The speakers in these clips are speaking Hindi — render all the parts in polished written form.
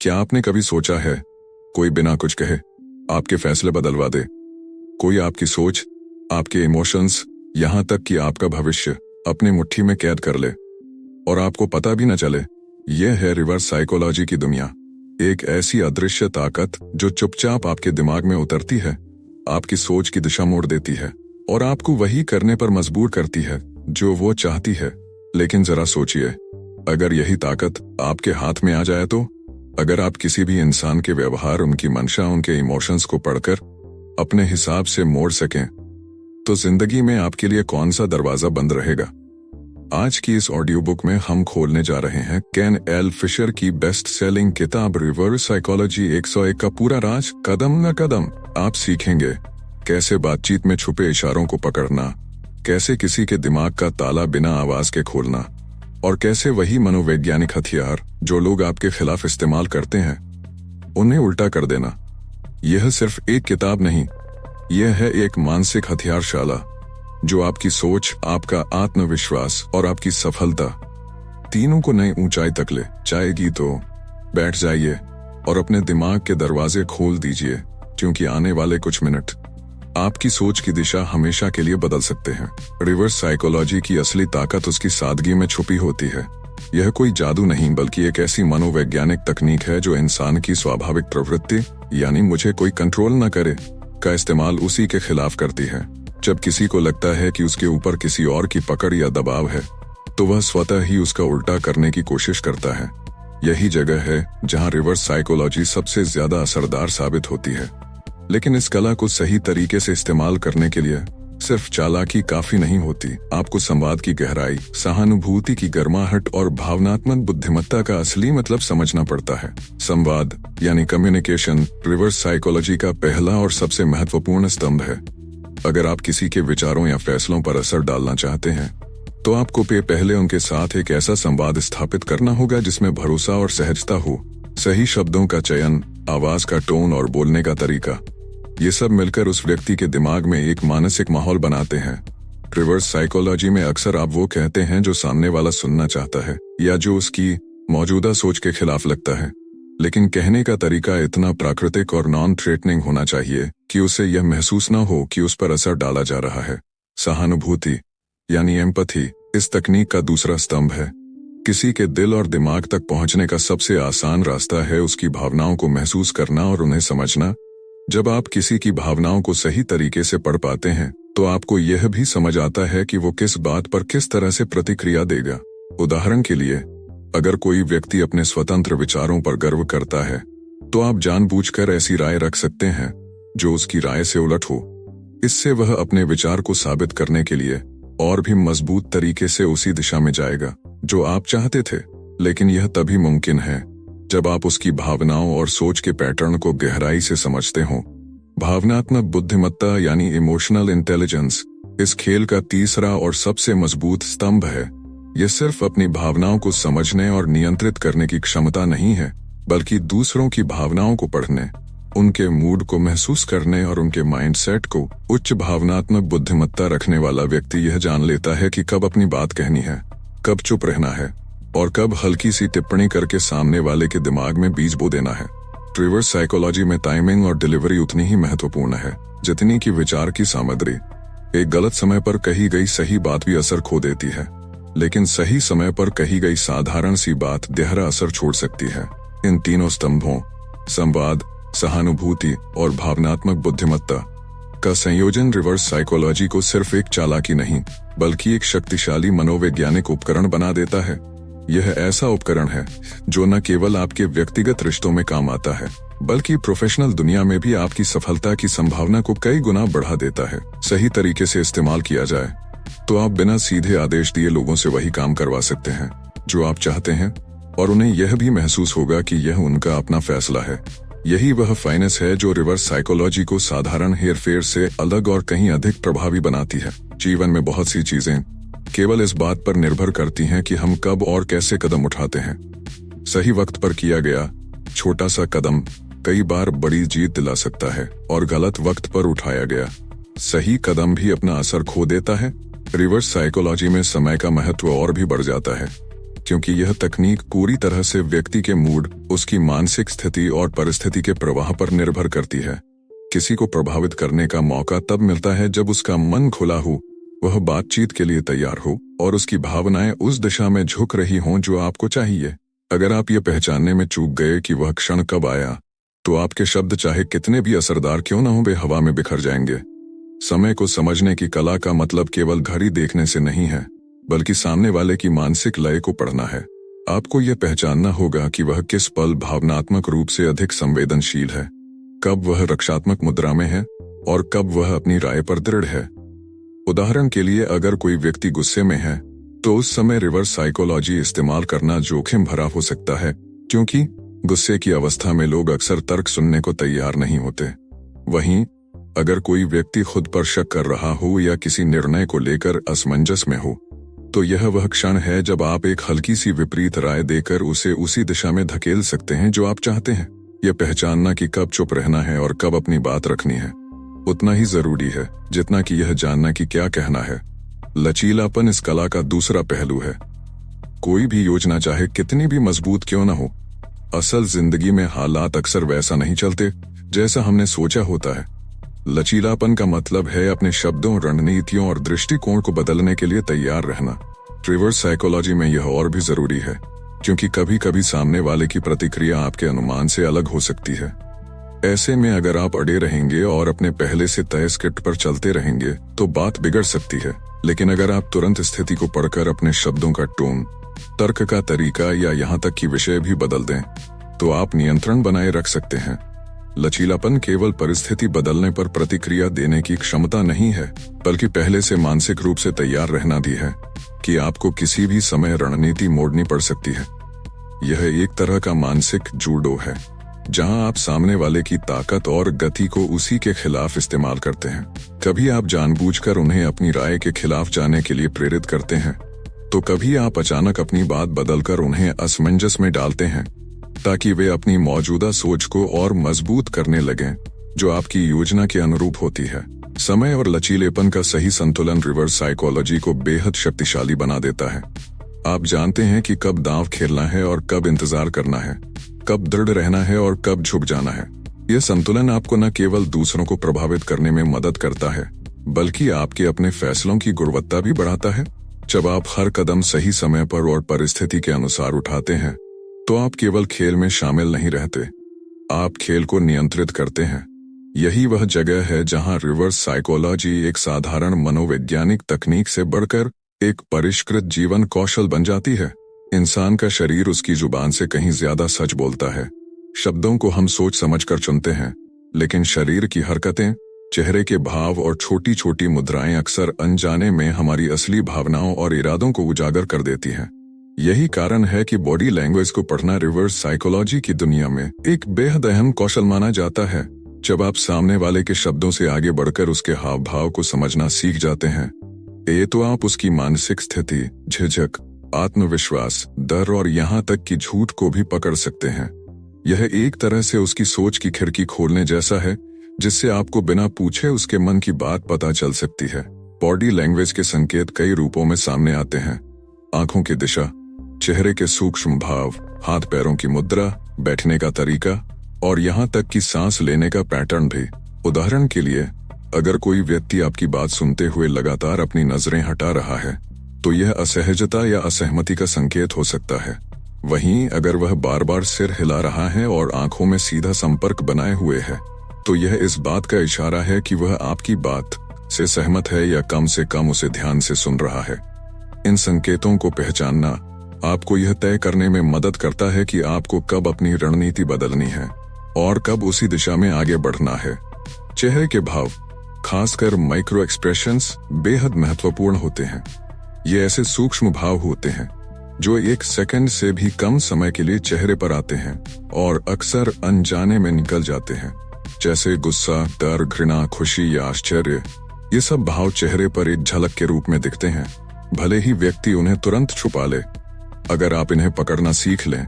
क्या आपने कभी सोचा है कोई बिना कुछ कहे आपके फैसले बदलवा दे? कोई आपकी सोच, आपके इमोशंस, यहाँ तक कि आपका भविष्य अपनी मुट्ठी में कैद कर ले और आपको पता भी न चले। यह है रिवर्स साइकोलॉजी की दुनिया, एक ऐसी अदृश्य ताकत जो चुपचाप आपके दिमाग में उतरती है, आपकी सोच की दिशा मोड़ देती है और आपको वही करने पर मजबूर करती है जो वो चाहती है। लेकिन जरा सोचिए, अगर यही ताकत आपके हाथ में आ जाए तो? अगर आप किसी भी इंसान के व्यवहार, उनकी मंशा, उनके इमोशंस को पढ़कर अपने हिसाब से मोड़ सकें, तो जिंदगी में आपके लिए कौन सा दरवाजा बंद रहेगा? आज की इस ऑडियो बुक में हम खोलने जा रहे हैं केन एल फिशर की बेस्ट सेलिंग किताब रिवर्स साइकोलॉजी 101 का पूरा राज। कदम न कदम आप सीखेंगे कैसे बातचीत में छुपे इशारों को पकड़ना, कैसे किसी के दिमाग का ताला बिना आवाज के खोलना, और कैसे वही मनोवैज्ञानिक हथियार जो लोग आपके खिलाफ इस्तेमाल करते हैं, उन्हें उल्टा कर देना। यह सिर्फ एक किताब नहीं, यह है एक मानसिक हथियारशाला जो आपकी सोच, आपका आत्मविश्वास और आपकी सफलता तीनों को नई ऊंचाई तक ले जाएगी। तो बैठ जाइए और अपने दिमाग के दरवाजे खोल दीजिए, क्योंकि आने वाले कुछ मिनट आपकी सोच की दिशा हमेशा के लिए बदल सकते हैं। रिवर्स साइकोलॉजी की असली ताकत उसकी सादगी में छुपी होती है। यह कोई जादू नहीं, बल्कि एक ऐसी मनोवैज्ञानिक तकनीक है जो इंसान की स्वाभाविक प्रवृत्ति, यानी मुझे कोई कंट्रोल न करे, का इस्तेमाल उसी के खिलाफ करती है। जब किसी को लगता है कि उसके ऊपर किसी और की पकड़ या दबाव है, तो वह स्वतः ही उसका उल्टा करने की कोशिश करता है। यही जगह है जहां रिवर्स साइकोलॉजी सबसे ज्यादा असरदार साबित होती है। लेकिन इस कला को सही तरीके से इस्तेमाल करने के लिए सिर्फ चालाकी काफी नहीं होती। आपको संवाद की गहराई, सहानुभूति की गर्माहट और भावनात्मक बुद्धिमत्ता का असली मतलब समझना पड़ता है। संवाद यानी कम्युनिकेशन रिवर्स साइकोलॉजी का पहला और सबसे महत्वपूर्ण स्तंभ है। अगर आप किसी के विचारों या फैसलों पर असर डालना चाहते हैं, तो आपको पहले उनके साथ एक ऐसा संवाद स्थापित करना होगा जिसमें भरोसा और सहजता हो। सही शब्दों का चयन, आवाज का टोन और बोलने का तरीका, ये सब मिलकर उस व्यक्ति के दिमाग में एक मानसिक माहौल बनाते हैं। रिवर्स साइकोलॉजी में अक्सर आप वो कहते हैं जो सामने वाला सुनना चाहता है या जो उसकी मौजूदा सोच के खिलाफ लगता है। लेकिन कहने का तरीका इतना प्राकृतिक और नॉन थ्रेटनिंग होना चाहिए कि उसे यह महसूस न हो कि उस पर असर डाला जा रहा है। सहानुभूति यानी एम्पैथी इस तकनीक का दूसरा स्तंभ है। किसी के दिल और दिमाग तक पहुंचने का सबसे आसान रास्ता है उसकी भावनाओं को महसूस करना और उन्हें समझना। जब आप किसी की भावनाओं को सही तरीके से पढ़ पाते हैं, तो आपको यह भी समझ आता है कि वो किस बात पर किस तरह से प्रतिक्रिया देगा। उदाहरण के लिए, अगर कोई व्यक्ति अपने स्वतंत्र विचारों पर गर्व करता है, तो आप जानबूझकर ऐसी राय रख सकते हैं जो उसकी राय से उलट हो। इससे वह अपने विचार को साबित करने के लिए और भी मजबूत तरीके से उसी दिशा में जाएगा जो आप चाहते थे। लेकिन यह तभी मुमकिन है जब आप उसकी भावनाओं और सोच के पैटर्न को गहराई से समझते हो। भावनात्मक बुद्धिमत्ता यानी इमोशनल इंटेलिजेंस इस खेल का तीसरा और सबसे मजबूत स्तंभ है। यह सिर्फ अपनी भावनाओं को समझने और नियंत्रित करने की क्षमता नहीं है, बल्कि दूसरों की भावनाओं को पढ़ने, उनके मूड को महसूस करने और उनके माइंडसेट को। उच्च भावनात्मक बुद्धिमत्ता रखने वाला व्यक्ति यह जान लेता है कि कब अपनी बात कहनी है, कब चुप रहना है और कब हल्की सी टिप्पणी करके सामने वाले के दिमाग में बीज बो देना है। रिवर्स साइकोलॉजी में टाइमिंग और डिलीवरी उतनी ही महत्वपूर्ण है जितनी कि विचार की सामग्री। एक गलत समय पर कही गई सही बात भी असर खो देती है, लेकिन सही समय पर कही गई साधारण सी बात गहरा असर छोड़ सकती है। इन तीनों स्तंभों, संवाद, सहानुभूति और भावनात्मक बुद्धिमत्ता का संयोजन रिवर्स साइकोलॉजी को सिर्फ एक चालाकी नहीं, बल्कि एक शक्तिशाली मनोवैज्ञानिक उपकरण बना देता है। यह ऐसा उपकरण है जो न केवल आपके व्यक्तिगत रिश्तों में काम आता है, बल्कि प्रोफेशनल दुनिया में भी आपकी सफलता की संभावना को कई गुना बढ़ा देता है। सही तरीके से इस्तेमाल किया जाए तो आप बिना सीधे आदेश दिए लोगों से वही काम करवा सकते हैं जो आप चाहते हैं, और उन्हें यह भी महसूस होगा कि यह उनका अपना फैसला है। यही वह फाइनेंस है जो रिवर्स साइकोलॉजी को साधारण हेरफेर से अलग और कहीं अधिक प्रभावी बनाती है। जीवन में बहुत सी चीजें केवल इस बात पर निर्भर करती हैं कि हम कब और कैसे कदम उठाते हैं। सही वक्त पर किया गया छोटा सा कदम कई बार बड़ी जीत दिला सकता है, और गलत वक्त पर उठाया गया सही कदम भी अपना असर खो देता है। रिवर्स साइकोलॉजी में समय का महत्व और भी बढ़ जाता है। क्योंकि यह तकनीक पूरी तरह से व्यक्ति के मूड, उसकी मानसिक स्थिति और परिस्थिति के प्रवाह पर निर्भर करती है। किसी को प्रभावित करने का मौका तब मिलता है जब उसका मन खुला हो, वह बातचीत के लिए तैयार हो और उसकी भावनाएं उस दिशा में झुक रही हों जो आपको चाहिए। अगर आप ये पहचानने में चूक गए कि वह क्षण कब आया, तो आपके शब्द चाहे कितने भी असरदार क्यों न हों, वे हवा में बिखर जाएंगे। समय को समझने की कला का मतलब केवल घड़ी देखने से नहीं है, बल्कि सामने वाले की मानसिक लय को पढ़ना है। आपको यह पहचानना होगा कि वह किस पल भावनात्मक रूप से अधिक संवेदनशील है, कब वह रक्षात्मक मुद्रा में है और कब वह अपनी राय पर दृढ़ है। उदाहरण के लिए, अगर कोई व्यक्ति गुस्से में है तो उस समय रिवर्स साइकोलॉजी इस्तेमाल करना जोखिम भरा हो सकता है, क्योंकि गुस्से की अवस्था में लोग अक्सर तर्क सुनने को तैयार नहीं होते। वहीं अगर कोई व्यक्ति खुद पर शक कर रहा हो या किसी निर्णय को लेकर असमंजस में हो, तो यह वह क्षण है जब आप एक हल्की सी विपरीत राय देकर उसे उसी दिशा में धकेल सकते हैं जो आप चाहते हैं। यह पहचानना कि कब चुप रहना है और कब अपनी बात रखनी है उतना ही जरूरी है जितना कि यह जानना कि क्या कहना है। लचीलापन इस कला का दूसरा पहलू है। कोई भी योजना चाहे कितनी भी मजबूत क्यों न हो, असल जिंदगी में हालात अक्सर वैसा नहीं चलते जैसा हमने सोचा होता है। लचीलापन का मतलब है अपने शब्दों, रणनीतियों और दृष्टिकोण को बदलने के लिए तैयार रहना। रिवर्स साइकोलॉजी में यह और भी जरूरी है, क्योंकि कभी कभी सामने वाले की प्रतिक्रिया आपके अनुमान से अलग हो सकती है। ऐसे में अगर आप अड़े रहेंगे और अपने पहले से तय स्क्रिप्ट पर चलते रहेंगे तो बात बिगड़ सकती है। लेकिन अगर आप तुरंत स्थिति को पढ़कर अपने शब्दों का टोन, तर्क का तरीका या यहाँ तक कि विषय भी बदल दें, तो आप नियंत्रण बनाए रख सकते हैं। लचीलापन केवल परिस्थिति बदलने पर प्रतिक्रिया देने की क्षमता नहीं है, बल्कि पहले से मानसिक रूप से तैयार रहना भी है कि आपको किसी भी समय रणनीति मोड़नी पड़ सकती है। यह एक तरह का मानसिक जूडो है, जहां आप सामने वाले की ताकत और गति को उसी के खिलाफ इस्तेमाल करते हैं। कभी आप जानबूझकर उन्हें अपनी राय के खिलाफ जाने के लिए प्रेरित करते हैं, तो कभी आप अचानक अपनी बात बदलकर उन्हें असमंजस में डालते हैं, ताकि वे अपनी मौजूदा सोच को और मजबूत करने लगें, जो आपकी योजना के अनुरूप होती है। समय और लचीलेपन का सही संतुलन रिवर्स साइकोलॉजी को बेहद शक्तिशाली बना देता है। आप जानते हैं कि कब दांव खेलना है और कब इंतजार करना है, कब दृढ़ रहना है और कब झुक जाना है। यह संतुलन आपको न केवल दूसरों को प्रभावित करने में मदद करता है, बल्कि आपके अपने फैसलों की गुणवत्ता भी बढ़ाता है। जब आप हर कदम सही समय पर और परिस्थिति के अनुसार उठाते हैं, तो आप केवल खेल में शामिल नहीं रहते, आप खेल को नियंत्रित करते हैं। यही वह जगह है जहां रिवर्स साइकोलॉजी एक साधारण मनोवैज्ञानिक तकनीक से बढ़कर एक परिष्कृत जीवन कौशल बन जाती है। इंसान का शरीर उसकी जुबान से कहीं ज्यादा सच बोलता है। शब्दों को हम सोच समझकर चुनते हैं, लेकिन शरीर की हरकतें, चेहरे के भाव और छोटी छोटी मुद्राएं अक्सर अनजाने में हमारी असली भावनाओं और इरादों को उजागर कर देती हैं। यही कारण है कि बॉडी लैंग्वेज को पढ़ना रिवर्स साइकोलॉजी की दुनिया में एक बेहद अहम कौशल माना जाता है। जब आप सामने वाले के शब्दों से आगे बढ़कर उसके हाव भाव को समझना सीख जाते हैं, तो आप उसकी मानसिक स्थिति, झिझक, आत्मविश्वास, डर और यहाँ तक कि झूठ को भी पकड़ सकते हैं। यह एक तरह से उसकी सोच की खिड़की खोलने जैसा है, जिससे आपको बिना पूछे उसके मन की बात पता चल सकती है। बॉडी लैंग्वेज के संकेत कई रूपों में सामने आते हैं। आंखों की दिशा, चेहरे के सूक्ष्म भाव, हाथ पैरों की मुद्रा, बैठने का तरीका और यहाँ तक कि सांस लेने का पैटर्न भी। उदाहरण के लिए, अगर कोई व्यक्ति आपकी बात सुनते हुए लगातार अपनी नजरें हटा रहा है, तो यह असहजता या असहमति का संकेत हो सकता है। वहीं अगर वह बार बार सिर हिला रहा है और आंखों में सीधा संपर्क बनाए हुए है, तो यह इस बात का इशारा है कि वह आपकी बात से सहमत है या कम से कम उसे ध्यान से सुन रहा है। इन संकेतों को पहचानना आपको यह तय करने में मदद करता है कि आपको कब अपनी रणनीति बदलनी है और कब उसी दिशा में आगे बढ़ना है। चेहरे के भाव, खासकर माइक्रो एक्सप्रेशंस, बेहद महत्वपूर्ण होते हैं। ये ऐसे सूक्ष्म भाव होते हैं जो एक सेकंड से भी कम समय के लिए चेहरे पर आते हैं और अक्सर अनजाने में निकल जाते हैं, जैसे गुस्सा, डर, घृणा, खुशी या आश्चर्य। ये सब भाव चेहरे पर एक झलक के रूप में दिखते हैं, भले ही व्यक्ति उन्हें तुरंत छुपा ले। अगर आप इन्हें पकड़ना सीख लें,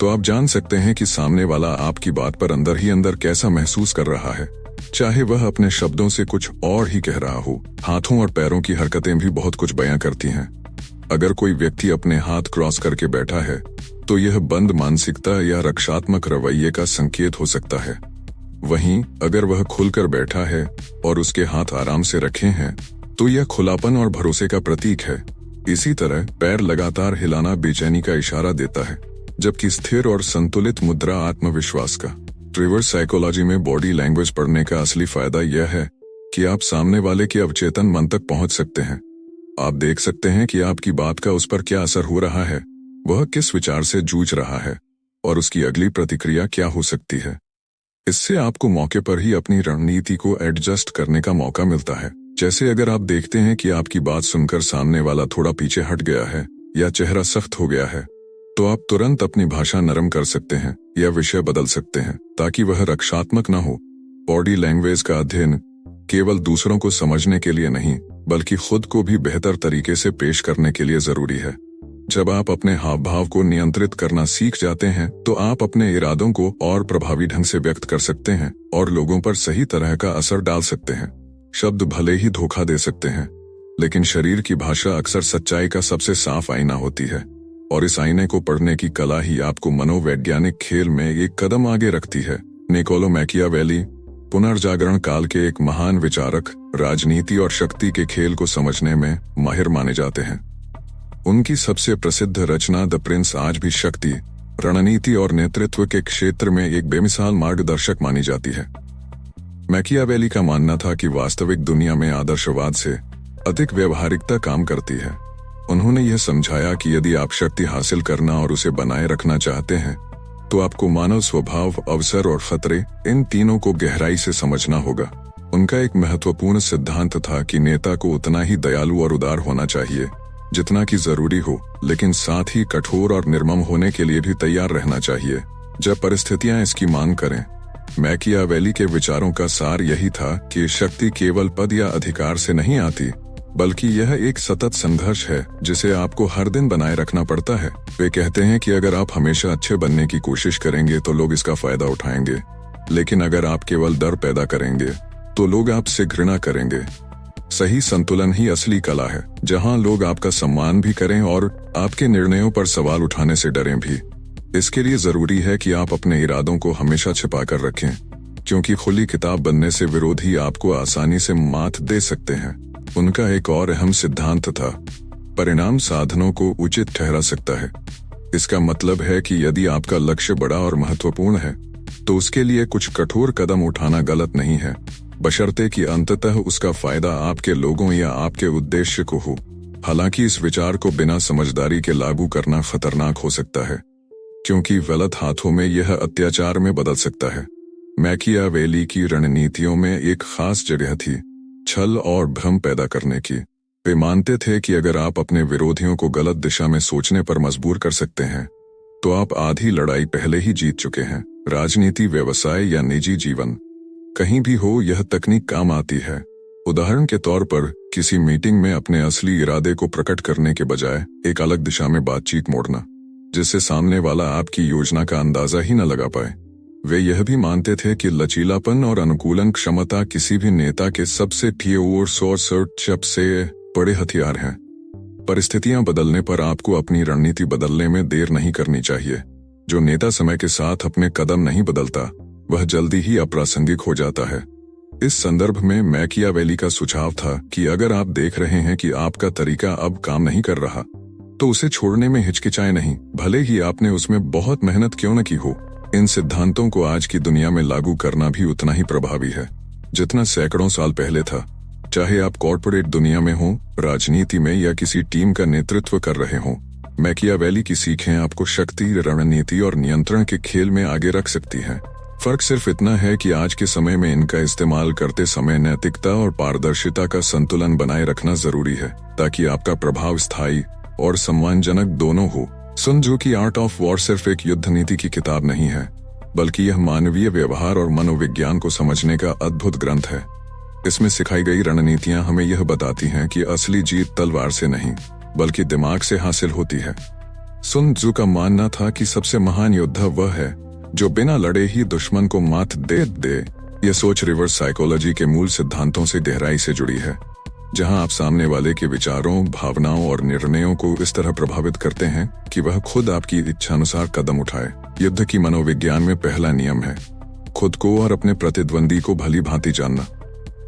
तो आप जान सकते हैं कि सामने वाला आपकी बात पर अंदर ही अंदर कैसा महसूस कर रहा है, चाहे वह अपने शब्दों से कुछ और ही कह रहा हो। हाथों और पैरों की हरकतें भी बहुत कुछ बयां करती हैं। अगर कोई व्यक्ति अपने हाथ क्रॉस करके बैठा है तो यह बंद मानसिकता या रक्षात्मक रवैये का संकेत हो सकता है। वहीं अगर वह खुलकर बैठा है और उसके हाथ आराम से रखे हैं तो यह खुलापन और भरोसे का प्रतीक है। इसी तरह पैर लगातार हिलाना बेचैनी का इशारा देता है, जबकि स्थिर और संतुलित मुद्रा आत्मविश्वास का। रिवर्स साइकोलॉजी में बॉडी लैंग्वेज पढ़ने का असली फायदा यह है कि आप सामने वाले के अवचेतन मन तक पहुंच सकते हैं। आप देख सकते हैं कि आपकी बात का उस पर क्या असर हो रहा है, वह किस विचार से जूझ रहा है और उसकी अगली प्रतिक्रिया क्या हो सकती है। इससे आपको मौके पर ही अपनी रणनीति को एडजस्ट करने का मौका मिलता है। जैसे अगर आप देखते हैं कि आपकी बात सुनकर सामने वाला थोड़ा पीछे हट गया है या चेहरा सख्त हो गया है, तो आप तुरंत अपनी भाषा नरम कर सकते हैं या विषय बदल सकते हैं ताकि वह रक्षात्मक न हो। बॉडी लैंग्वेज का अध्ययन केवल दूसरों को समझने के लिए नहीं, बल्कि खुद को भी बेहतर तरीके से पेश करने के लिए जरूरी है। जब आप अपने हाव भाव को नियंत्रित करना सीख जाते हैं तो आप अपने इरादों को और प्रभावी ढंग से व्यक्त कर सकते हैं और लोगों पर सही तरह का असर डाल सकते हैं। शब्द भले ही धोखा दे सकते हैं, लेकिन शरीर की भाषा अक्सर सच्चाई का सबसे साफ आईना होती है, और इस आईने को पढ़ने की कला ही आपको मनोवैज्ञानिक खेल में एक कदम आगे रखती है। निकोलो मैकियावेली पुनर्जागरण काल के एक महान विचारक, राजनीति और शक्ति के खेल को समझने में माहिर माने जाते हैं। उनकी सबसे प्रसिद्ध रचना द प्रिंस आज भी शक्ति, रणनीति और नेतृत्व के क्षेत्र में एक बेमिसाल मार्गदर्शक मानी जाती है। मैकियावेली का मानना था कि वास्तविक दुनिया में आदर्शवाद से अधिक व्यवहारिकता काम करती है। उन्होंने यह समझाया कि यदि आप शक्ति हासिल करना और उसे बनाए रखना चाहते हैं तो आपको मानव स्वभाव, अवसर और खतरे, इन तीनों को गहराई से समझना होगा। उनका एक महत्वपूर्ण सिद्धांत था कि नेता को उतना ही दयालु और उदार होना चाहिए जितना कि जरूरी हो, लेकिन साथ ही कठोर और निर्मम होने के लिए भी तैयार रहना चाहिए जब परिस्थितियां इसकी मांग करें। मैकियावेली के विचारों का सार यही था कि शक्ति केवल पद या अधिकार से नहीं आती, बल्कि यह एक सतत संघर्ष है जिसे आपको हर दिन बनाए रखना पड़ता है। वे कहते हैं कि अगर आप हमेशा अच्छे बनने की कोशिश करेंगे तो लोग इसका फायदा उठाएंगे, लेकिन अगर आप केवल डर पैदा करेंगे तो लोग आपसे घृणा करेंगे। सही संतुलन ही असली कला है, जहां लोग आपका सम्मान भी करें और आपके निर्णयों पर सवाल उठाने से डरें भी। इसके लिए जरूरी है कि आप अपने इरादों को हमेशा छिपा कर रखें, क्योंकि खुली किताब बनने से विरोधी आपको आसानी से मात दे सकते हैं। उनका एक और अहम सिद्धांत था, परिणाम साधनों को उचित ठहरा सकता है। इसका मतलब है कि यदि आपका लक्ष्य बड़ा और महत्वपूर्ण है तो उसके लिए कुछ कठोर कदम उठाना गलत नहीं है, बशर्ते कि अंततः उसका फायदा आपके लोगों या आपके उद्देश्य को हो। हालांकि इस विचार को बिना समझदारी के लागू करना खतरनाक हो सकता है, क्योंकि गलत हाथों में यह अत्याचार में बदल सकता है। मैकियावेली की रणनीतियों में एक खास जगह थी छल और भ्रम पैदा करने की। वे मानते थे कि अगर आप अपने विरोधियों को गलत दिशा में सोचने पर मजबूर कर सकते हैं तो आप आधी लड़ाई पहले ही जीत चुके हैं। राजनीति, व्यवसाय या निजी जीवन, कहीं भी हो यह तकनीक काम आती है। उदाहरण के तौर पर किसी मीटिंग में अपने असली इरादे को प्रकट करने के बजाय एक अलग दिशा में बातचीत मोड़ना, जिससे सामने वाला आपकी योजना का अंदाजा ही न लगा पाए। वे यह भी मानते थे कि लचीलापन और अनुकूलन क्षमता किसी भी नेता के सबसे सबसे बड़े हथियार हैं। परिस्थितियां बदलने पर आपको अपनी रणनीति बदलने में देर नहीं करनी चाहिए। जो नेता समय के साथ अपने कदम नहीं बदलता वह जल्दी ही अप्रासंगिक हो जाता है। इस संदर्भ में मैकियावेली का सुझाव था कि अगर आप देख रहे हैं कि आपका तरीका अब काम नहीं कर रहा तो उसे छोड़ने में हिचकिचाएं नहीं, भले ही आपने उसमें बहुत मेहनत क्यों न की हो। इन सिद्धांतों को आज की दुनिया में लागू करना भी उतना ही प्रभावी है जितना सैकड़ों साल पहले था। चाहे आप कॉर्पोरेट दुनिया में हो, राजनीति में या किसी टीम का नेतृत्व कर रहे हो, मैकियावेली की सीखें आपको शक्ति, रणनीति और नियंत्रण के खेल में आगे रख सकती हैं। फर्क सिर्फ इतना है कि आज के समय में इनका इस्तेमाल करते समय नैतिकता और पारदर्शिता का संतुलन बनाए रखना जरूरी है, ताकि आपका प्रभाव स्थायी और सम्मानजनक दोनों हो। सुन त्जू की आर्ट ऑफ वॉर सिर्फ एक युद्ध नीति की किताब नहीं है, बल्कि यह मानवीय व्यवहार और मनोविज्ञान को समझने का अद्भुत ग्रंथ है। इसमें सिखाई गई रणनीतियां हमें यह बताती हैं कि असली जीत तलवार से नहीं, बल्कि दिमाग से हासिल होती है। सुन त्जू का मानना था कि सबसे महान योद्धा वह है जो बिना लड़े ही दुश्मन को मात दे दे। यह सोच रिवर्स साइकोलॉजी के मूल सिद्धांतों से गहराई से जुड़ी है, जहां आप सामने वाले के विचारों, भावनाओं और निर्णयों को इस तरह प्रभावित करते हैं कि वह खुद आपकी इच्छानुसार कदम उठाए। युद्ध की मनोविज्ञान में पहला नियम है खुद को और अपने प्रतिद्वंदी को भली भांति जानना।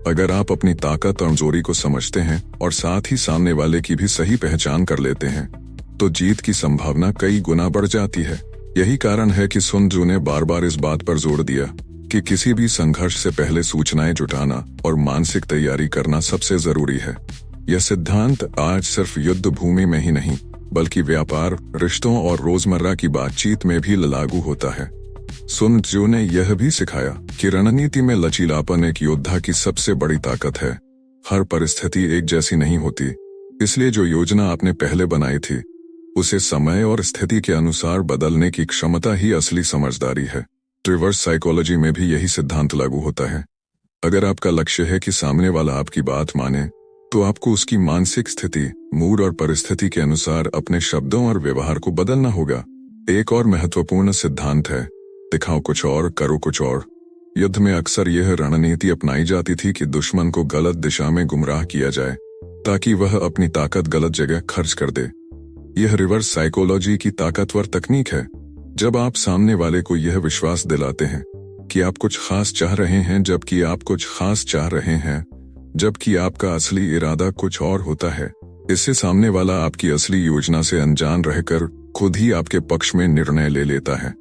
अगर आप अपनी ताकत और कमजोरी को समझते हैं और साथ ही सामने वाले की भी सही पहचान कर लेते हैं, तो जीत की संभावना कई गुना बढ़ जाती है। यही कारण है कि सुन त्जू ने बार बार इस बात पर जोर दिया कि किसी भी संघर्ष से पहले सूचनाएं जुटाना और मानसिक तैयारी करना सबसे जरूरी है। यह सिद्धांत आज सिर्फ युद्ध भूमि में ही नहीं, बल्कि व्यापार, रिश्तों और रोजमर्रा की बातचीत में भी लागू होता है। सुन त्जू ने यह भी सिखाया कि रणनीति में लचीलापन एक योद्धा की सबसे बड़ी ताकत है। हर परिस्थिति एक जैसी नहीं होती, इसलिए जो योजना आपने पहले बनाई थी उसे समय और स्थिति के अनुसार बदलने की क्षमता ही असली समझदारी है। रिवर्स साइकोलॉजी में भी यही सिद्धांत लागू होता है। अगर आपका लक्ष्य है कि सामने वाला आपकी बात माने, तो आपको उसकी मानसिक स्थिति, मूड और परिस्थिति के अनुसार अपने शब्दों और व्यवहार को बदलना होगा। एक और महत्वपूर्ण सिद्धांत है दिखाओ कुछ और, करो कुछ और। युद्ध में अक्सर यह रणनीति अपनाई जाती थी कि दुश्मन को गलत दिशा में गुमराह किया जाए ताकि वह अपनी ताकत गलत जगह खर्च कर दे। यह रिवर्स साइकोलॉजी की ताकतवर तकनीक है। जब आप सामने वाले को यह विश्वास दिलाते हैं कि आप कुछ खास चाह रहे हैं जबकि आप कुछ खास चाह रहे हैं, जबकि आपका असली इरादा कुछ और होता है, इससे सामने वाला आपकी असली योजना से अनजान रहकर खुद ही आपके पक्ष में निर्णय ले लेता है।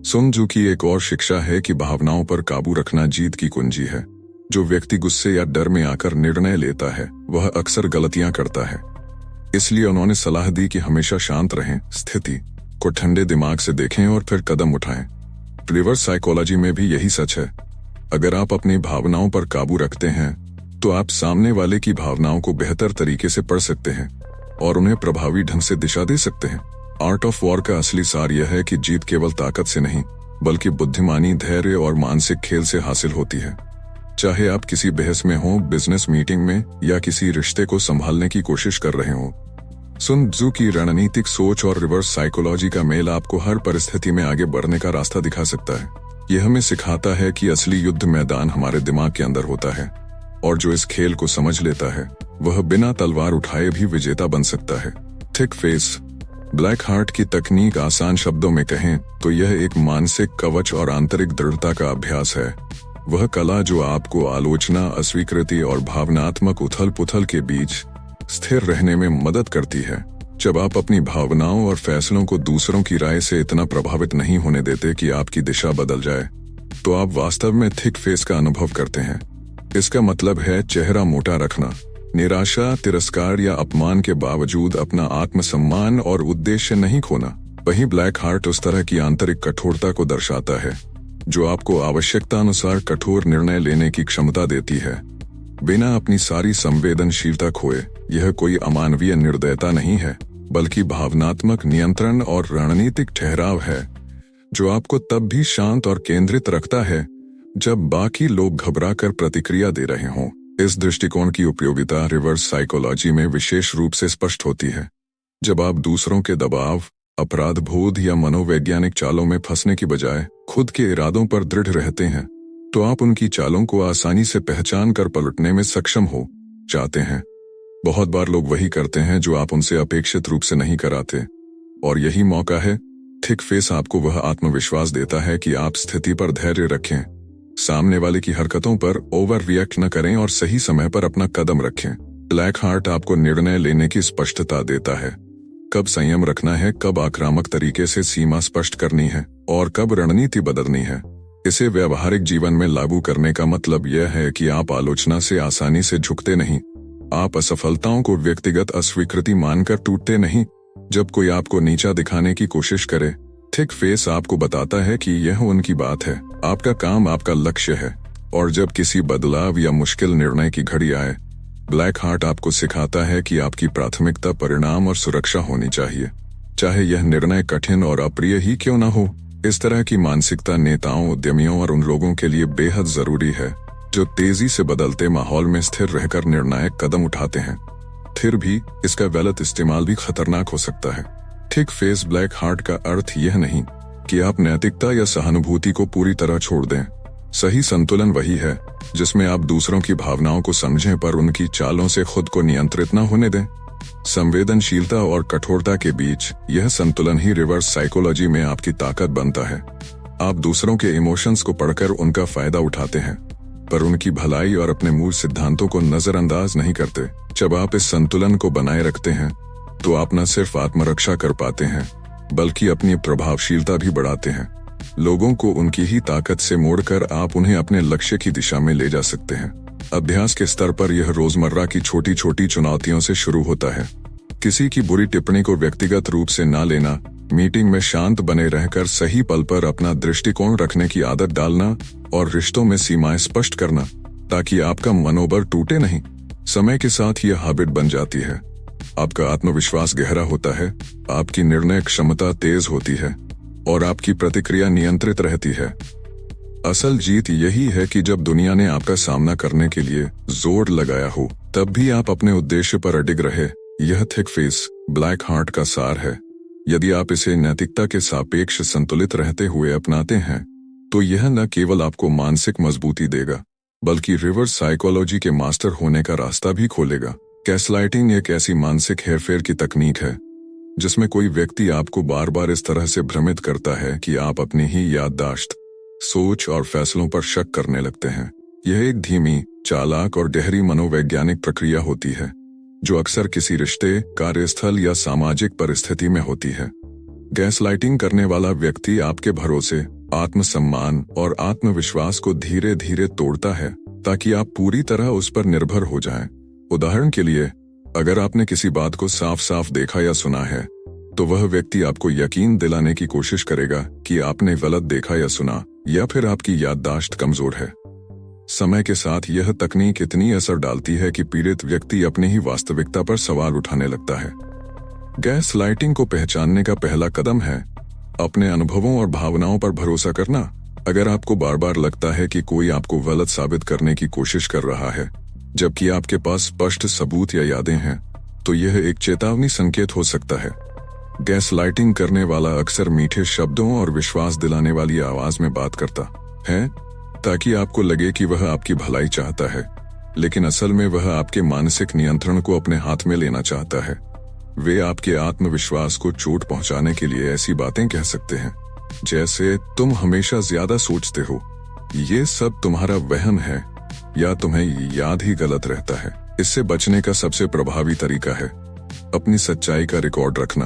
सुन त्जू की एक और शिक्षा है कि भावनाओं पर काबू रखना जीत की कुंजी है। जो व्यक्ति गुस्से या डर में आकर निर्णय लेता है, वह अक्सर गलतियां करता है। इसलिए उन्होंने सलाह दी कि हमेशा शांत रहें, स्थिति को ठंडे दिमाग से देखें और फिर कदम उठाएं। रिवर्स साइकोलॉजी में भी यही सच है। अगर आप अपनी भावनाओं पर काबू रखते हैं, तो आप सामने वाले की भावनाओं को बेहतर तरीके से पढ़ सकते हैं और उन्हें प्रभावी ढंग से दिशा दे सकते हैं। आर्ट ऑफ वॉर का असली सार यह है कि जीत केवल ताकत से नहीं, बल्कि बुद्धिमानी, धैर्य और मानसिक खेल से हासिल होती है। चाहे आप किसी बहस में हो, बिजनेस मीटिंग में या किसी रिश्ते को संभालने की कोशिश कर रहे हो। सुन त्जू की रणनीतिक सोच और रिवर्स साइकोलॉजी का मेल आपको हर परिस्थिति में आगे बढ़ने का रास्ता दिखा सकता है। यह हमें सिखाता है कि असली युद्ध मैदान हमारे दिमाग के अंदर होता है और जो इस खेल को समझ लेता है वह बिना तलवार उठाए भी विजेता बन सकता है। थिक फेस ब्लैक हार्ट की तकनीक आसान शब्दों में कहें तो यह एक मानसिक कवच और आंतरिक दृढ़ता का अभ्यास है। वह कला जो आपको आलोचना, अस्वीकृति और भावनात्मक उथल पुथल के बीच स्थिर रहने में मदद करती है। जब आप अपनी भावनाओं और फैसलों को दूसरों की राय से इतना प्रभावित नहीं होने देते कि आपकी दिशा बदल जाए, तो आप वास्तव में थिक फेस का अनुभव करते हैं। इसका मतलब है चेहरा मोटा रखना, निराशा, तिरस्कार या अपमान के बावजूद अपना आत्मसम्मान और उद्देश्य नहीं खोना। वहीं ब्लैक हार्ट उस तरह की आंतरिक कठोरता को दर्शाता है जो आपको आवश्यकता अनुसार कठोर निर्णय लेने की क्षमता देती है, बिना अपनी सारी संवेदनशीलता खोए। यह कोई अमानवीय निर्दयता नहीं है, बल्कि भावनात्मक नियंत्रण और रणनीतिक ठहराव है जो आपको तब भी शांत और केंद्रित रखता है जब बाकी लोग घबरा कर प्रतिक्रिया दे रहे हों। इस दृष्टिकोण की उपयोगिता रिवर्स साइकोलॉजी में विशेष रूप से स्पष्ट होती है। जब आप दूसरों के दबाव, अपराध बोध या मनोवैज्ञानिक चालों में फंसने की बजाय खुद के इरादों पर दृढ़ रहते हैं, तो आप उनकी चालों को आसानी से पहचान कर पलटने में सक्षम हो जाते हैं। बहुत बार लोग वही करते हैं जो आप उनसे अपेक्षित रूप से नहीं कराते, और यही मौका है। थिक फेस आपको वह आत्मविश्वास देता है कि आप स्थिति पर धैर्य रखें, सामने वाले की हरकतों पर ओवर रिएक्ट न करें और सही समय पर अपना कदम रखें। ब्लैक हार्ट आपको निर्णय लेने की स्पष्टता देता है, कब संयम रखना है, कब आक्रामक तरीके से सीमा स्पष्ट करनी है और कब रणनीति बदलनी है। इसे व्यवहारिक जीवन में लागू करने का मतलब यह है कि आप आलोचना से आसानी से झुकते नहीं, आप असफलताओं को व्यक्तिगत अस्वीकृति मानकर टूटते नहीं। जब कोई आपको नीचा दिखाने की कोशिश करे, थिक फेस आपको बताता है कि यह उनकी बात है, आपका काम आपका लक्ष्य है। और जब किसी बदलाव या मुश्किल निर्णय की घड़ी आए, ब्लैक हार्ट आपको सिखाता है कि आपकी प्राथमिकता परिणाम और सुरक्षा होनी चाहिए, चाहे यह निर्णय कठिन और अप्रिय ही क्यों न हो। इस तरह की मानसिकता नेताओं, उद्यमियों और उन लोगों के लिए बेहद जरूरी है जो तेजी से बदलते माहौल में स्थिर रहकर निर्णायक कदम उठाते हैं। फिर भी इसका गलत इस्तेमाल भी खतरनाक हो सकता है। थिक फेस ब्लैक हार्ट का अर्थ यह नहीं कि आप नैतिकता या सहानुभूति को पूरी तरह छोड़ दें। सही संतुलन वही है जिसमें आप दूसरों की भावनाओं को समझें पर उनकी चालों से खुद को नियंत्रित न होने दें। संवेदनशीलता और कठोरता के बीच यह संतुलन ही रिवर्स साइकोलॉजी में आपकी ताकत बनता है। आप दूसरों के इमोशंस को पढ़कर उनका फायदा उठाते हैं, पर उनकी भलाई और अपने मूल सिद्धांतों को नजरअंदाज नहीं करते। जब आप इस संतुलन को बनाए रखते हैं तो आप न सिर्फ आत्मरक्षा कर पाते हैं बल्कि अपनी प्रभावशीलता भी बढ़ाते हैं। लोगों को उनकी ही ताकत से मोड़कर आप उन्हें अपने लक्ष्य की दिशा में ले जा सकते हैं। अभ्यास के स्तर पर यह रोजमर्रा की छोटी छोटी चुनौतियों से शुरू होता है। किसी की बुरी टिप्पणी को व्यक्तिगत रूप से ना लेना, मीटिंग में शांत बने रहकर सही पल पर अपना दृष्टिकोण रखने की आदत डालना और रिश्तों में सीमाएं स्पष्ट करना ताकि आपका मनोबल टूटे नहीं। समय के साथ यह हैबिट बन जाती है। आपका आत्मविश्वास गहरा होता है, आपकी निर्णय क्षमता तेज होती है और आपकी प्रतिक्रिया नियंत्रित रहती है। असल जीत यही है कि जब दुनिया ने आपका सामना करने के लिए जोर लगाया हो तब भी आप अपने उद्देश्य पर अडिग रहे। यह थिक फेस ब्लैक हार्ट का सार है। यदि आप इसे नैतिकता के सापेक्ष संतुलित रहते हुए अपनाते हैं तो यह न केवल आपको मानसिक मजबूती देगा बल्कि रिवर्स साइकोलॉजी के मास्टर होने का रास्ता भी खोलेगा। गैसलाइटिंग एक ऐसी मानसिक हेरफेर की तकनीक है जिसमें कोई व्यक्ति आपको बार बार इस तरह से भ्रमित करता है कि आप अपनी ही याददाश्त, सोच और फैसलों पर शक करने लगते हैं। यह एक धीमी, चालाक और गहरी मनोवैज्ञानिक प्रक्रिया होती है जो अक्सर किसी रिश्ते, कार्यस्थल या सामाजिक परिस्थिति में होती है। गैसलाइटिंग करने वाला व्यक्ति आपके भरोसे, आत्मसम्मान और आत्मविश्वास को धीरे धीरे तोड़ता है ताकि आप पूरी तरह उस पर निर्भर हो जाएं। उदाहरण के लिए, अगर आपने किसी बात को साफ साफ देखा या सुना है तो वह व्यक्ति आपको यकीन दिलाने की कोशिश करेगा कि आपने गलत देखा या सुना या फिर आपकी याददाश्त कमजोर है। समय के साथ यह तकनीक इतनी असर डालती है कि पीड़ित व्यक्ति अपनी ही वास्तविकता पर सवाल उठाने लगता है। गैसलाइटिंग को पहचानने का पहला कदम है अपने अनुभवों और भावनाओं पर भरोसा करना। अगर आपको बार बार लगता है कि कोई आपको गलत साबित करने की कोशिश कर रहा है जबकि आपके पास स्पष्ट सबूत या यादें हैं तो यह एक चेतावनी संकेत हो सकता है। गैसलाइटिंग करने वाला अक्सर मीठे शब्दों और विश्वास दिलाने वाली आवाज में बात करता है ताकि आपको लगे कि वह आपकी भलाई चाहता है, लेकिन असल में वह आपके मानसिक नियंत्रण को अपने हाथ में लेना चाहता है। वे आपके आत्मविश्वास को चोट पहुंचाने के लिए ऐसी बातें कह सकते हैं जैसे तुम हमेशा ज्यादा सोचते हो, ये सब तुम्हारा वहम है, या तुम्हें याद ही गलत रहता है। इससे बचने का सबसे प्रभावी तरीका है अपनी सच्चाई का रिकॉर्ड रखना।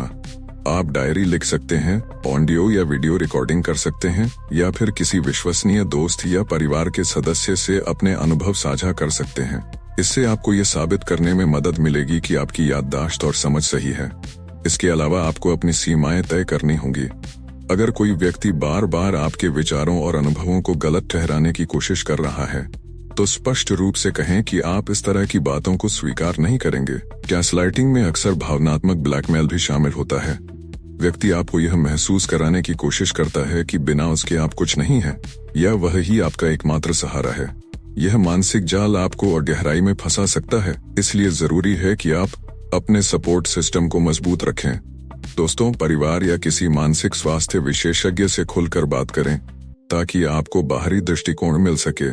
आप डायरी लिख सकते हैं, ऑडियो या वीडियो रिकॉर्डिंग कर सकते हैं या फिर किसी विश्वसनीय दोस्त या परिवार के सदस्य से अपने अनुभव साझा कर सकते हैं। इससे आपको ये साबित करने में मदद मिलेगी कि आपकी याददाश्त और समझ सही है। इसके अलावा आपको अपनी सीमाएं तय करनी होंगी। अगर कोई व्यक्ति बार बार आपके विचारों और अनुभवों को गलत ठहराने की कोशिश कर रहा है तो स्पष्ट रूप से कहें कि आप इस तरह की बातों को स्वीकार नहीं करेंगे। गैसलाइटिंग में अक्सर भावनात्मक ब्लैकमेल भी शामिल होता है। व्यक्ति आपको यह महसूस कराने की कोशिश करता है कि बिना उसके आप कुछ नहीं हैं या वह ही आपका एकमात्र सहारा है। यह मानसिक जाल आपको और गहराई में फंसा सकता है, इसलिए जरूरी है कि आप अपने सपोर्ट सिस्टम को मजबूत रखें। दोस्तों, परिवार या किसी मानसिक स्वास्थ्य विशेषज्ञ से खुलकर बात करें ताकि आपको बाहरी दृष्टिकोण मिल सके।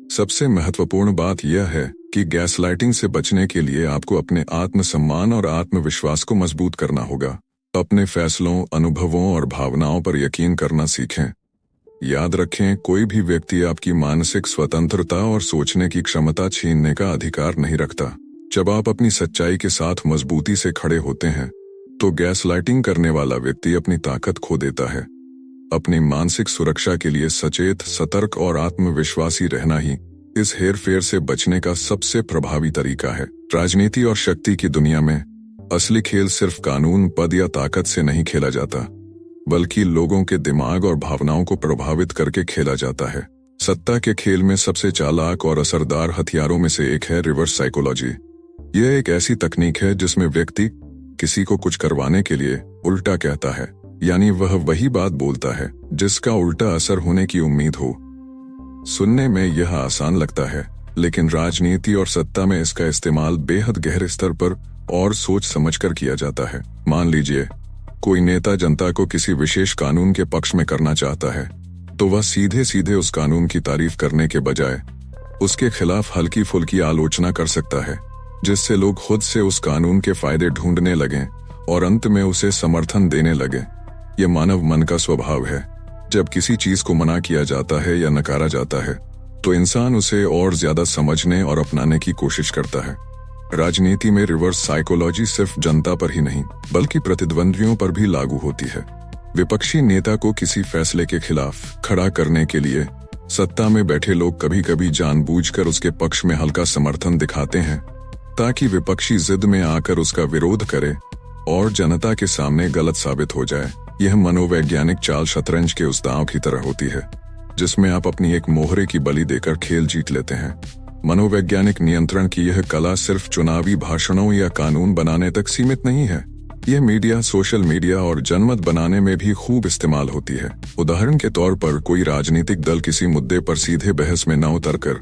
सबसे महत्वपूर्ण बात यह है कि गैसलाइटिंग से बचने के लिए आपको अपने आत्मसम्मान और आत्मविश्वास को मजबूत करना होगा। अपने फैसलों, अनुभवों और भावनाओं पर यकीन करना सीखें। याद रखें, कोई भी व्यक्ति आपकी मानसिक स्वतंत्रता और सोचने की क्षमता छीनने का अधिकार नहीं रखता। जब आप अपनी सच्चाई के साथ मजबूती से खड़े होते हैं तो गैसलाइटिंग करने वाला व्यक्ति अपनी ताकत खो देता है। अपनी मानसिक सुरक्षा के लिए सचेत, सतर्क और आत्मविश्वासी रहना ही इस हेरफेर से बचने का सबसे प्रभावी तरीका है। राजनीति और शक्ति की दुनिया में असली खेल सिर्फ कानून, पद या ताकत से नहीं खेला जाता, बल्कि लोगों के दिमाग और भावनाओं को प्रभावित करके खेला जाता है। सत्ता के खेल में सबसे चालाक और असरदार हथियारों में से एक है रिवर्स साइकोलॉजी। यह एक ऐसी तकनीक है जिसमें व्यक्ति किसी को कुछ करवाने के लिए उल्टा कहता है, यानी वह वही बात बोलता है जिसका उल्टा असर होने की उम्मीद हो। सुनने में यह आसान लगता है, लेकिन राजनीति और सत्ता में इसका इस्तेमाल बेहद गहरे स्तर पर और सोच समझकर किया जाता है। मान लीजिए कोई नेता जनता को किसी विशेष कानून के पक्ष में करना चाहता है, तो वह सीधे सीधे उस कानून की तारीफ करने के बजाय उसके खिलाफ हल्की फुल्की आलोचना कर सकता है, जिससे लोग खुद से उस कानून के फायदे ढूंढने लगें और अंत में उसे समर्थन देने लगे। यह मानव मन का स्वभाव है। जब किसी चीज को मना किया जाता है या नकारा जाता है तो इंसान उसे और ज्यादा समझने और अपनाने की कोशिश करता है। राजनीति में रिवर्स साइकोलॉजी सिर्फ जनता पर ही नहीं बल्कि प्रतिद्वंद्वियों पर भी लागू होती है। विपक्षी नेता को किसी फैसले के खिलाफ खड़ा करने के लिए सत्ता में बैठे लोग कभी कभी जानबूझकर उसके पक्ष में हल्का समर्थन दिखाते हैं, ताकि विपक्षी जिद में आकर उसका विरोध करे और जनता के सामने गलत साबित हो जाए। यह मनोवैज्ञानिक चाल शतरंज के उस दांव की तरह होती है जिसमें आप अपनी एक मोहरे की बलि देकर खेल जीत लेते हैं। मनोवैज्ञानिक नियंत्रण की यह कला सिर्फ चुनावी भाषणों या कानून बनाने तक सीमित नहीं है। यह मीडिया, सोशल मीडिया और जनमत बनाने में भी खूब इस्तेमाल होती है। उदाहरण के तौर पर कोई राजनीतिक दल किसी मुद्दे पर सीधे बहस में न उतरकर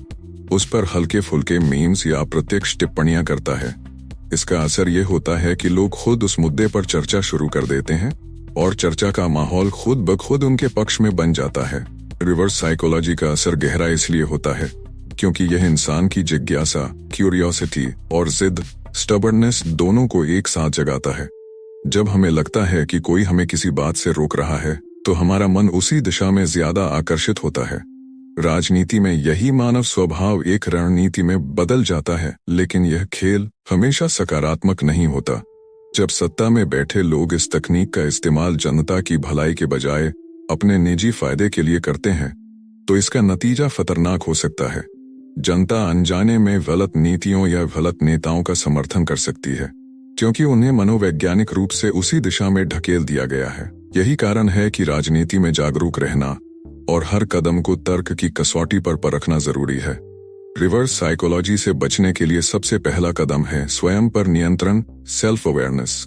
उस पर हल्के फुल्के मीम्स या अप्रत्यक्ष टिप्पणियां करता है। इसका असर यह होता है कि लोग खुद उस मुद्दे पर चर्चा शुरू कर देते हैं और चर्चा का माहौल खुद ब खुद उनके पक्ष में बन जाता है। रिवर्स साइकोलॉजी का असर गहरा इसलिए होता है क्योंकि यह इंसान की जिज्ञासा, क्यूरियोसिटी और जिद, स्टबर्ननेस दोनों को एक साथ जगाता है। जब हमें लगता है कि कोई हमें किसी बात से रोक रहा है तो हमारा मन उसी दिशा में ज्यादा आकर्षित होता है। राजनीति में यही मानव स्वभाव एक रणनीति में बदल जाता है, लेकिन यह खेल हमेशा सकारात्मक नहीं होता। जब सत्ता में बैठे लोग इस तकनीक का इस्तेमाल जनता की भलाई के बजाय अपने निजी फायदे के लिए करते हैं तो इसका नतीजा खतरनाक हो सकता है। जनता अनजाने में गलत नीतियों या गलत नेताओं का समर्थन कर सकती है क्योंकि उन्हें मनोवैज्ञानिक रूप से उसी दिशा में ढकेल दिया गया है। यही कारण है कि राजनीति में जागरूक रहना और हर कदम को तर्क की कसौटी पर परखना जरूरी है। रिवर्स साइकोलॉजी से बचने के लिए सबसे पहला कदम है स्वयं पर नियंत्रण, सेल्फ अवेयरनेस।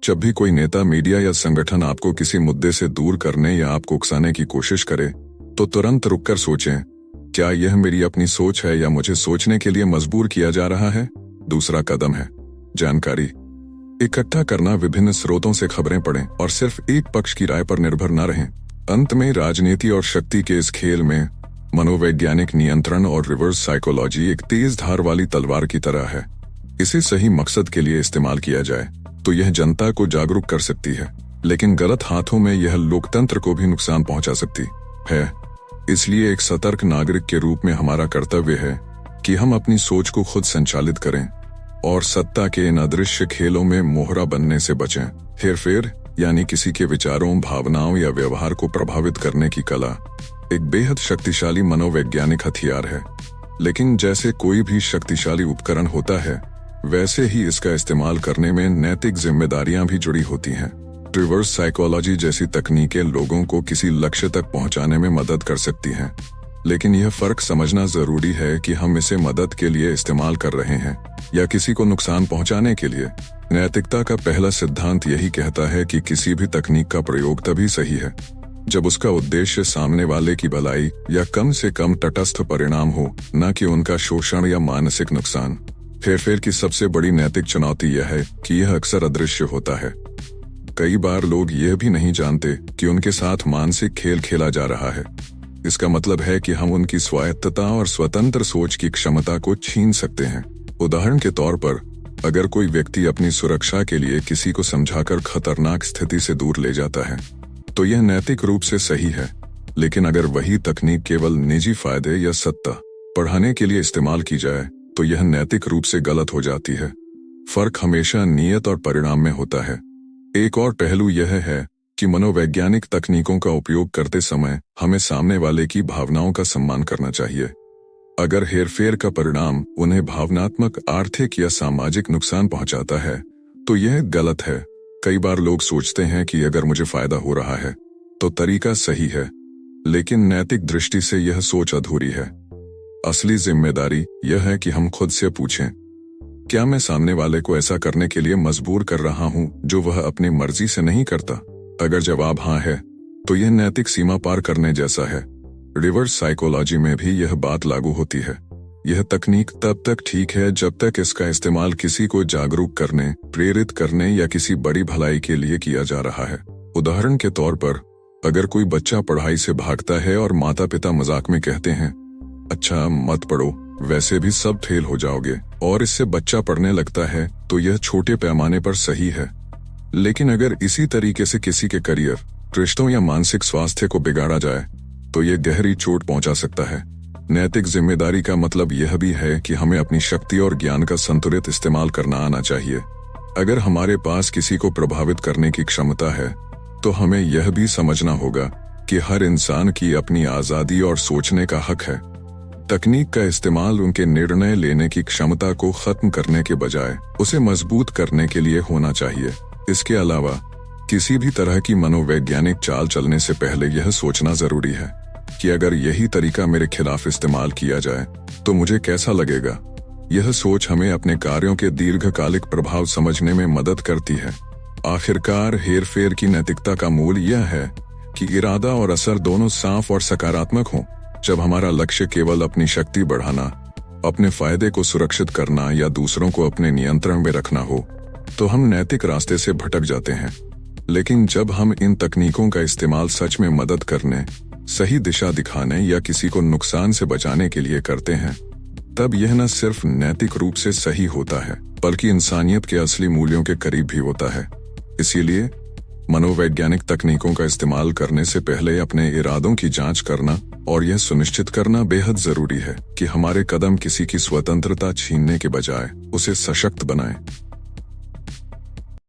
जब भी कोई नेता, मीडिया या संगठन आपको किसी मुद्दे से दूर करने या आपको उकसाने की कोशिश करे तो तुरंत रुककर सोचें, क्या यह मेरी अपनी सोच है या मुझे सोचने के लिए मजबूर किया जा रहा है। दूसरा कदम है जानकारी इकट्ठा करना। विभिन्न स्रोतों से खबरें पढ़ें और सिर्फ एक पक्ष की राय पर निर्भर न रहें। अंत में राजनीति और शक्ति के इस खेल में मनोवैज्ञानिक नियंत्रण और रिवर्स साइकोलॉजी एक तेज धार वाली तलवार की तरह है। इसे सही मकसद के लिए इस्तेमाल किया जाए तो यह जनता को जागरूक कर सकती है, लेकिन गलत हाथों में यह लोकतंत्र को भी नुकसान पहुंचा सकती है। इसलिए एक सतर्क नागरिक के रूप में हमारा कर्तव्य है कि हम अपनी सोच को खुद संचालित करें और सत्ता के इन अदृश्य खेलों में मोहरा बनने से बचें। हेरफेर यानी किसी के विचारों, भावनाओं या व्यवहार को प्रभावित करने की कला एक बेहद शक्तिशाली मनोवैज्ञानिक हथियार है, लेकिन जैसे कोई भी शक्तिशाली उपकरण होता है वैसे ही इसका इस्तेमाल करने में नैतिक जिम्मेदारियां भी जुड़ी होती हैं। रिवर्स साइकोलॉजी जैसी तकनीकें लोगों को किसी लक्ष्य तक पहुंचाने में मदद कर सकती हैं, लेकिन यह फर्क समझना जरूरी है कि हम इसे मदद के लिए इस्तेमाल कर रहे हैं या किसी को नुकसान पहुंचाने के लिए। नैतिकता का पहला सिद्धांत यही कहता है कि किसी भी तकनीक का प्रयोग तभी सही है जब उसका उद्देश्य सामने वाले की भलाई या कम से कम तटस्थ परिणाम हो, न कि उनका शोषण या मानसिक नुकसान। हेरफेर की सबसे बड़ी नैतिक चुनौती यह है कि यह अक्सर अदृश्य होता है। कई बार लोग यह भी नहीं जानते कि उनके साथ मानसिक खेल खेला जा रहा है। इसका मतलब है कि हम उनकी स्वायत्तता और स्वतंत्र सोच की क्षमता को छीन सकते हैं। उदाहरण के तौर पर, अगर कोई व्यक्ति अपनी सुरक्षा के लिए किसी को समझाकर खतरनाक स्थिति से दूर ले जाता है तो यह नैतिक रूप से सही है, लेकिन अगर वही तकनीक केवल निजी फायदे या सत्ता बढ़ाने के लिए इस्तेमाल की जाए तो यह नैतिक रूप से गलत हो जाती है। फर्क हमेशा नियत और परिणाम में होता है। एक और पहलू यह है कि मनोवैज्ञानिक तकनीकों का उपयोग करते समय हमें सामने वाले की भावनाओं का सम्मान करना चाहिए। अगर हेरफेर का परिणाम उन्हें भावनात्मक, आर्थिक या सामाजिक नुकसान पहुंचाता है तो यह गलत है। कई बार लोग सोचते हैं कि अगर मुझे फायदा हो रहा है तो तरीका सही है, लेकिन नैतिक दृष्टि से यह सोच अधूरी है। असली जिम्मेदारी यह है कि हम खुद से पूछें, क्या मैं सामने वाले को ऐसा करने के लिए मजबूर कर रहा हूं जो वह अपनी मर्जी से नहीं करता? अगर जवाब हाँ है तो यह नैतिक सीमा पार करने जैसा है। रिवर्स साइकोलॉजी में भी यह बात लागू होती है। यह तकनीक तब तक ठीक है जब तक इसका इस्तेमाल किसी को जागरूक करने, प्रेरित करने या किसी बड़ी भलाई के लिए किया जा रहा है। उदाहरण के तौर पर, अगर कोई बच्चा पढ़ाई से भागता है और माता पिता मजाक में कहते हैं, अच्छा मत पढ़ो, वैसे भी सब फेल हो जाओगे, और इससे बच्चा पढ़ने लगता है, तो यह छोटे पैमाने पर सही है। लेकिन अगर इसी तरीके से किसी के करियर, रिश्तों या मानसिक स्वास्थ्य को बिगाड़ा जाए, तो यह गहरी चोट पहुंचा सकता है। नैतिक जिम्मेदारी का मतलब यह भी है कि हमें अपनी शक्ति और ज्ञान का संतुलित इस्तेमाल करना आना चाहिए। अगर हमारे पास किसी को प्रभावित करने की क्षमता है, तो हमें यह भी समझना होगा कि हर इंसान की अपनी आजादी और सोचने का हक है। तकनीक का इस्तेमाल उनके निर्णय लेने की क्षमता को खत्म करने के बजाय उसे मजबूत करने के लिए होना चाहिए। इसके अलावा किसी भी तरह की मनोवैज्ञानिक चाल चलने से पहले यह सोचना जरूरी है कि अगर यही तरीका मेरे खिलाफ इस्तेमाल किया जाए तो मुझे कैसा लगेगा। यह सोच हमें अपने कार्यों के दीर्घकालिक प्रभाव समझने में मदद करती है। आखिरकार हेरफेर की नैतिकता का मूल यह है कि इरादा और असर दोनों साफ और सकारात्मक हों। जब हमारा लक्ष्य केवल अपनी शक्ति बढ़ाना, अपने फायदे को सुरक्षित करना या दूसरों को अपने नियंत्रण में रखना हो, तो हम नैतिक रास्ते से भटक जाते हैं। लेकिन जब हम इन तकनीकों का इस्तेमाल सच में मदद करने, सही दिशा दिखाने या किसी को नुकसान से बचाने के लिए करते हैं, तब यह न सिर्फ नैतिक रूप से सही होता है, बल्कि इंसानियत के असली मूल्यों के करीब भी होता है। इसीलिए मनोवैज्ञानिक तकनीकों का इस्तेमाल करने से पहले अपने इरादों की जांच करना और यह सुनिश्चित करना बेहद जरूरी है कि हमारे कदम किसी की स्वतंत्रता छीनने के बजाय उसे सशक्त बनाएं।